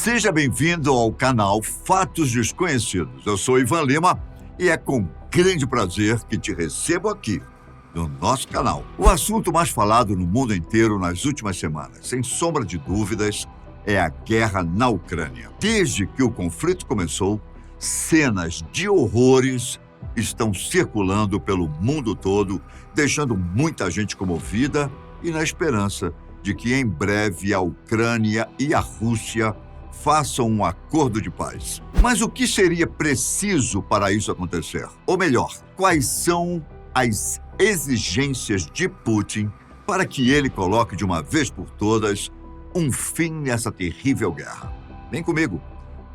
Seja bem-vindo ao canal Fatos Desconhecidos. Eu sou Ivan Lima e é com grande prazer que te recebo aqui no nosso canal. O assunto mais falado no mundo inteiro nas últimas semanas, sem sombra de dúvidas, é a guerra na Ucrânia. Desde que o conflito começou, cenas de horrores estão circulando pelo mundo todo, deixando muita gente comovida e na esperança de que em breve a Ucrânia e a Rússia façam um acordo de paz. Mas o que seria preciso para isso acontecer? Ou melhor, quais são as exigências de Putin para que ele coloque de uma vez por todas um fim nessa terrível guerra? Vem comigo,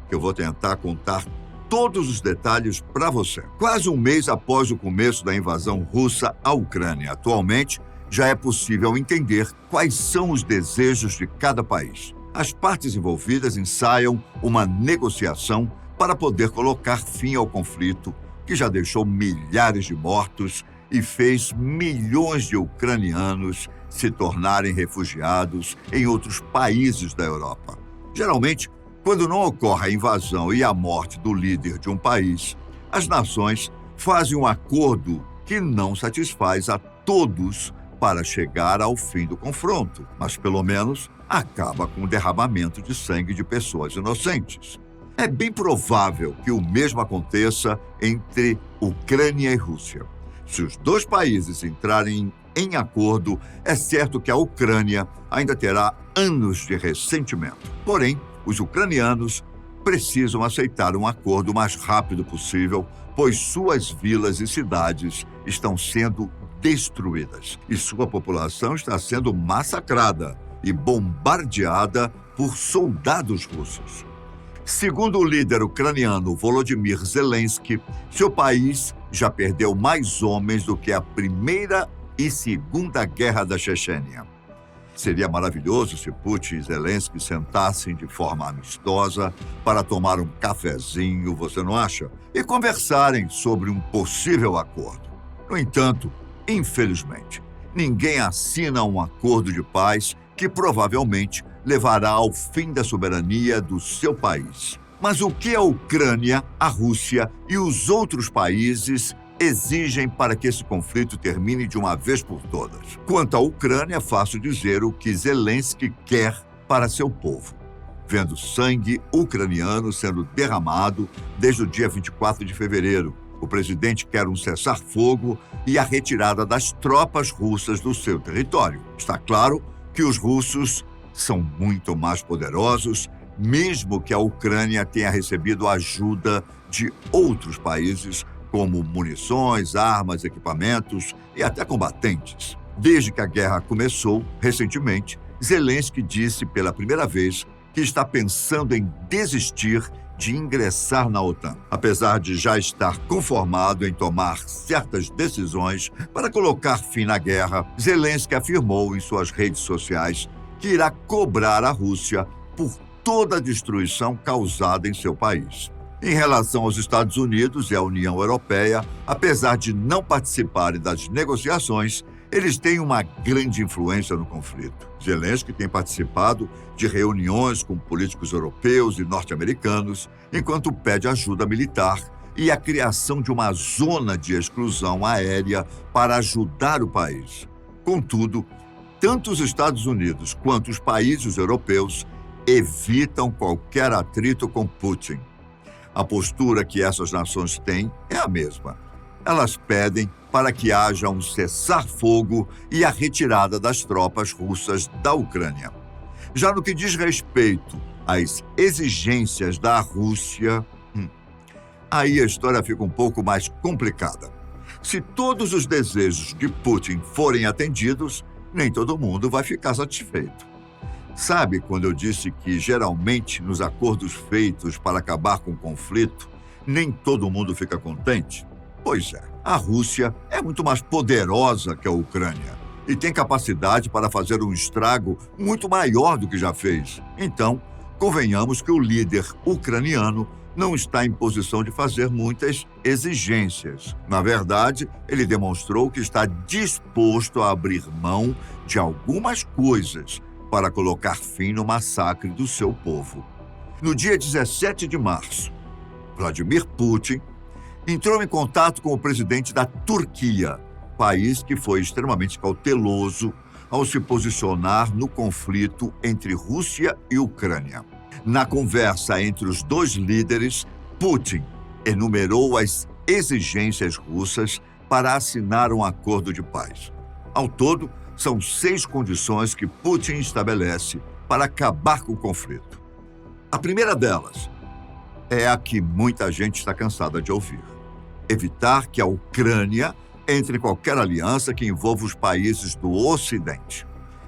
que eu vou tentar contar todos os detalhes para você. Quase um mês após o começo da invasão russa à Ucrânia, atualmente já é possível entender quais são os desejos de cada país. As partes envolvidas ensaiam uma negociação para poder colocar fim ao conflito, que já deixou milhares de mortos e fez milhões de ucranianos se tornarem refugiados em outros países da Europa. Geralmente, quando não ocorre a invasão e a morte do líder de um país, as nações fazem um acordo que não satisfaz a todos para chegar ao fim do confronto, mas pelo menos acaba com o derramamento de sangue de pessoas inocentes. É bem provável que o mesmo aconteça entre Ucrânia e Rússia. Se os dois países entrarem em acordo, é certo que a Ucrânia ainda terá anos de ressentimento. Porém, os ucranianos precisam aceitar um acordo o mais rápido possível, pois suas vilas e cidades estão sendo destruídas e sua população está sendo massacrada e bombardeada por soldados russos. Segundo o líder ucraniano Volodymyr Zelensky, seu país já perdeu mais homens do que a Primeira e Segunda Guerra da Chechênia. Seria maravilhoso se Putin e Zelensky sentassem de forma amistosa para tomar um cafezinho, você não acha? E conversarem sobre um possível acordo. No entanto, infelizmente, ninguém assina um acordo de paz que provavelmente levará ao fim da soberania do seu país. Mas o que a Ucrânia, a Rússia e os outros países exigem para que esse conflito termine de uma vez por todas? Quanto à Ucrânia, é fácil dizer o que Zelensky quer para seu povo. Vendo sangue ucraniano sendo derramado desde o dia 24 de fevereiro, o presidente quer um cessar-fogo e a retirada das tropas russas do seu território. Está claro que os russos são muito mais poderosos, mesmo que a Ucrânia tenha recebido ajuda de outros países, como munições, armas, equipamentos e até combatentes. Desde que a guerra começou, recentemente, Zelensky disse pela primeira vez que está pensando em desistir de ingressar na OTAN. Apesar de já estar conformado em tomar certas decisões para colocar fim na guerra, Zelensky afirmou em suas redes sociais que irá cobrar a Rússia por toda a destruição causada em seu país. Em relação aos Estados Unidos e à União Europeia, apesar de não participarem das negociações, eles têm uma grande influência no conflito. Zelensky tem participado de reuniões com políticos europeus e norte-americanos, enquanto pede ajuda militar e a criação de uma zona de exclusão aérea para ajudar o país. Contudo, tanto os Estados Unidos quanto os países europeus evitam qualquer atrito com Putin. A postura que essas nações têm é a mesma. Elas pedem para que haja um cessar-fogo e a retirada das tropas russas da Ucrânia. Já no que diz respeito às exigências da Rússia, aí a história fica um pouco mais complicada. Se todos os desejos de Putin forem atendidos, nem todo mundo vai ficar satisfeito. Sabe quando eu disse que, geralmente, nos acordos feitos para acabar com o conflito, nem todo mundo fica contente? Pois é, a Rússia é muito mais poderosa que a Ucrânia e tem capacidade para fazer um estrago muito maior do que já fez. Então, convenhamos que o líder ucraniano não está em posição de fazer muitas exigências. Na verdade, ele demonstrou que está disposto a abrir mão de algumas coisas para colocar fim no massacre do seu povo. No dia 17 de março, Vladimir Putin entrou em contato com o presidente da Turquia, país que foi extremamente cauteloso ao se posicionar no conflito entre Rússia e Ucrânia. Na conversa entre os dois líderes, Putin enumerou as exigências russas para assinar um acordo de paz. Ao todo, são 6 condições que Putin estabelece para acabar com o conflito. A primeira delas é a que muita gente está cansada de ouvir: evitar que a Ucrânia entre em qualquer aliança que envolva os países do Ocidente.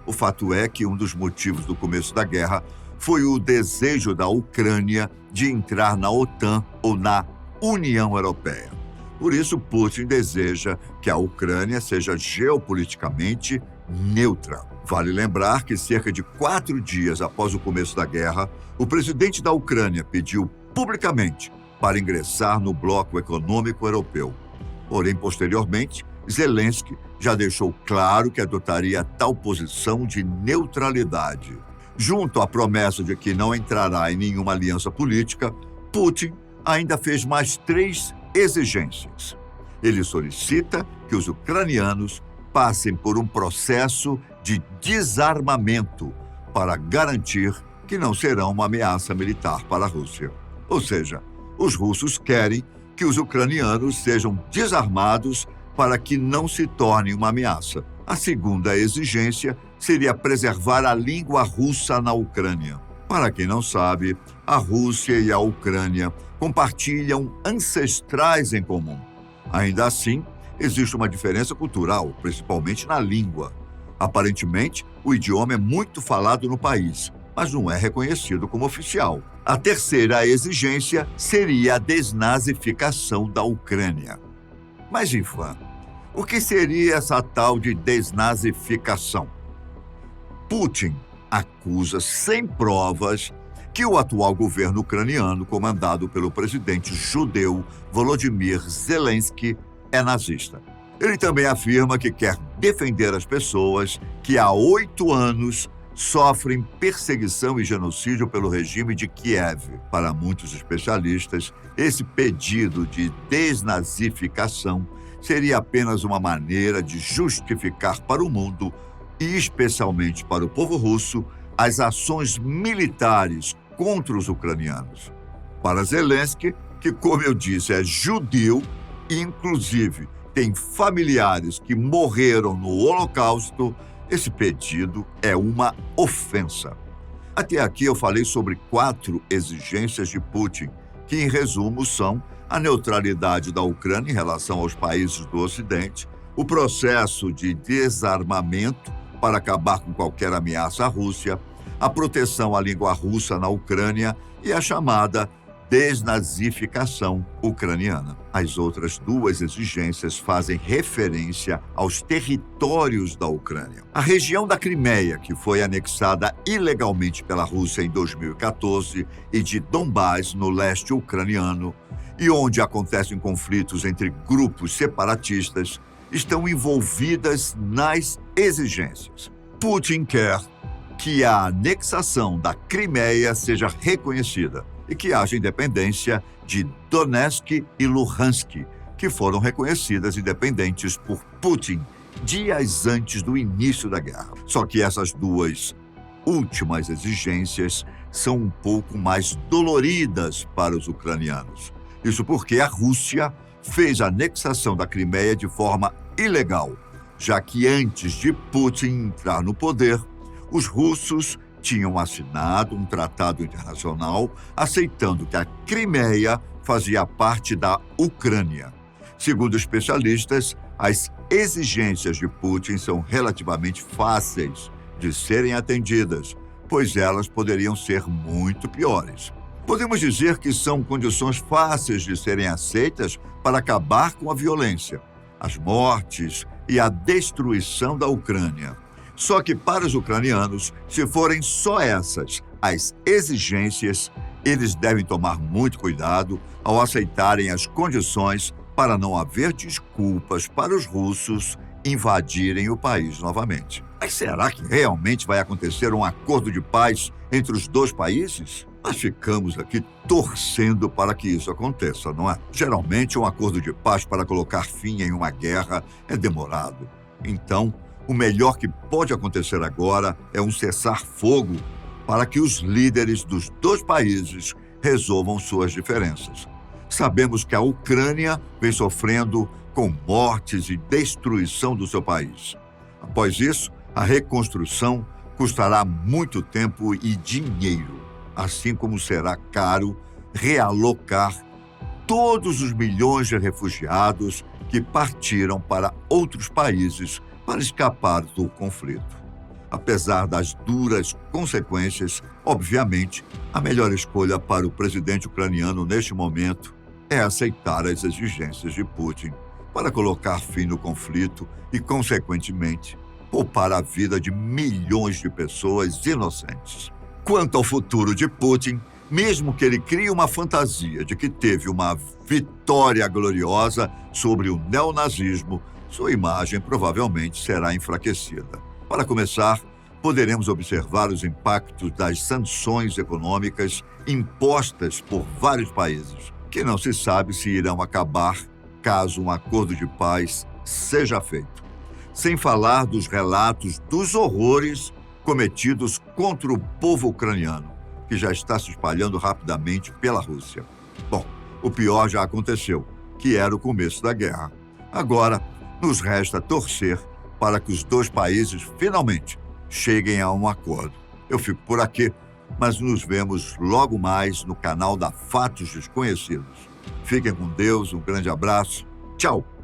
O fato é que um dos motivos do começo da guerra foi o desejo da Ucrânia de entrar na OTAN ou na União Europeia. Por isso, Putin deseja que a Ucrânia seja geopoliticamente neutra. Vale lembrar que cerca de 4 dias após o começo da guerra, o presidente da Ucrânia pediu publicamente para ingressar no bloco econômico europeu. Porém, posteriormente, Zelensky já deixou claro que adotaria tal posição de neutralidade. Junto à promessa de que não entrará em nenhuma aliança política, Putin ainda fez mais 3 exigências. Ele solicita que os ucranianos passem por um processo de desarmamento para garantir que não serão uma ameaça militar para a Rússia. Ou seja, os russos querem que os ucranianos sejam desarmados para que não se tornem uma ameaça. A segunda exigência seria preservar a língua russa na Ucrânia. Para quem não sabe, a Rússia e a Ucrânia compartilham ancestrais em comum. Ainda assim, existe uma diferença cultural, principalmente na língua. Aparentemente, o idioma é muito falado no país, mas não é reconhecido como oficial. A terceira exigência seria a desnazificação da Ucrânia. Mas, Ivan, o que seria essa tal de desnazificação? Putin acusa sem provas que o atual governo ucraniano, comandado pelo presidente judeu Volodymyr Zelensky, é nazista. Ele também afirma que quer defender as pessoas que há 8 anos sofrem perseguição e genocídio pelo regime de Kiev. Para muitos especialistas, esse pedido de desnazificação seria apenas uma maneira de justificar para o mundo, e especialmente para o povo russo, as ações militares contra os ucranianos. Para Zelensky, que, como eu disse, é judeu e, inclusive, tem familiares que morreram no Holocausto, esse pedido é uma ofensa. Até aqui eu falei sobre 4 exigências de Putin, que, em resumo, são a neutralidade da Ucrânia em relação aos países do Ocidente, o processo de desarmamento para acabar com qualquer ameaça à Rússia, a proteção à língua russa na Ucrânia e a chamada desnazificação ucraniana. As outras 2 exigências fazem referência aos territórios da Ucrânia. A região da Crimeia, que foi anexada ilegalmente pela Rússia em 2014, e de Donbás, no leste ucraniano, e onde acontecem conflitos entre grupos separatistas, estão envolvidas nas exigências. Putin quer que a anexação da Crimeia seja reconhecida e que haja independência de Donetsk e Luhansk, que foram reconhecidas independentes por Putin dias antes do início da guerra. Só que essas 2 últimas exigências são um pouco mais doloridas para os ucranianos. Isso porque a Rússia fez a anexação da Crimeia de forma ilegal, já que antes de Putin entrar no poder, os russos tinham assinado um tratado internacional aceitando que a Crimeia fazia parte da Ucrânia. Segundo especialistas, as exigências de Putin são relativamente fáceis de serem atendidas, pois elas poderiam ser muito piores. Podemos dizer que são condições fáceis de serem aceitas para acabar com a violência, as mortes e a destruição da Ucrânia. Só que para os ucranianos, se forem só essas as exigências, eles devem tomar muito cuidado ao aceitarem as condições para não haver desculpas para os russos invadirem o país novamente. Mas será que realmente vai acontecer um acordo de paz entre os 2 países? Nós ficamos aqui torcendo para que isso aconteça, não é? Geralmente, um acordo de paz para colocar fim em uma guerra é demorado. Então, o melhor que pode acontecer agora é um cessar-fogo para que os líderes dos dois países resolvam suas diferenças. Sabemos que a Ucrânia vem sofrendo com mortes e destruição do seu país. Após isso, a reconstrução custará muito tempo e dinheiro, assim como será caro realocar todos os milhões de refugiados que partiram para outros países para escapar do conflito. Apesar das duras consequências, obviamente, a melhor escolha para o presidente ucraniano neste momento é aceitar as exigências de Putin para colocar fim no conflito e, consequentemente, poupar a vida de milhões de pessoas inocentes. Quanto ao futuro de Putin, mesmo que ele crie uma fantasia de que teve uma vitória gloriosa sobre o neonazismo, sua imagem provavelmente será enfraquecida. Para começar, poderemos observar os impactos das sanções econômicas impostas por vários países, que não se sabe se irão acabar caso um acordo de paz seja feito. Sem falar dos relatos dos horrores cometidos contra o povo ucraniano, que já está se espalhando rapidamente pela Rússia. Bom, o pior já aconteceu, que era o começo da guerra. Agora, nos resta torcer para que os dois países finalmente cheguem a um acordo. Eu fico por aqui, mas nos vemos logo mais no canal da Fatos Desconhecidos. Fiquem com Deus, um grande abraço. Tchau!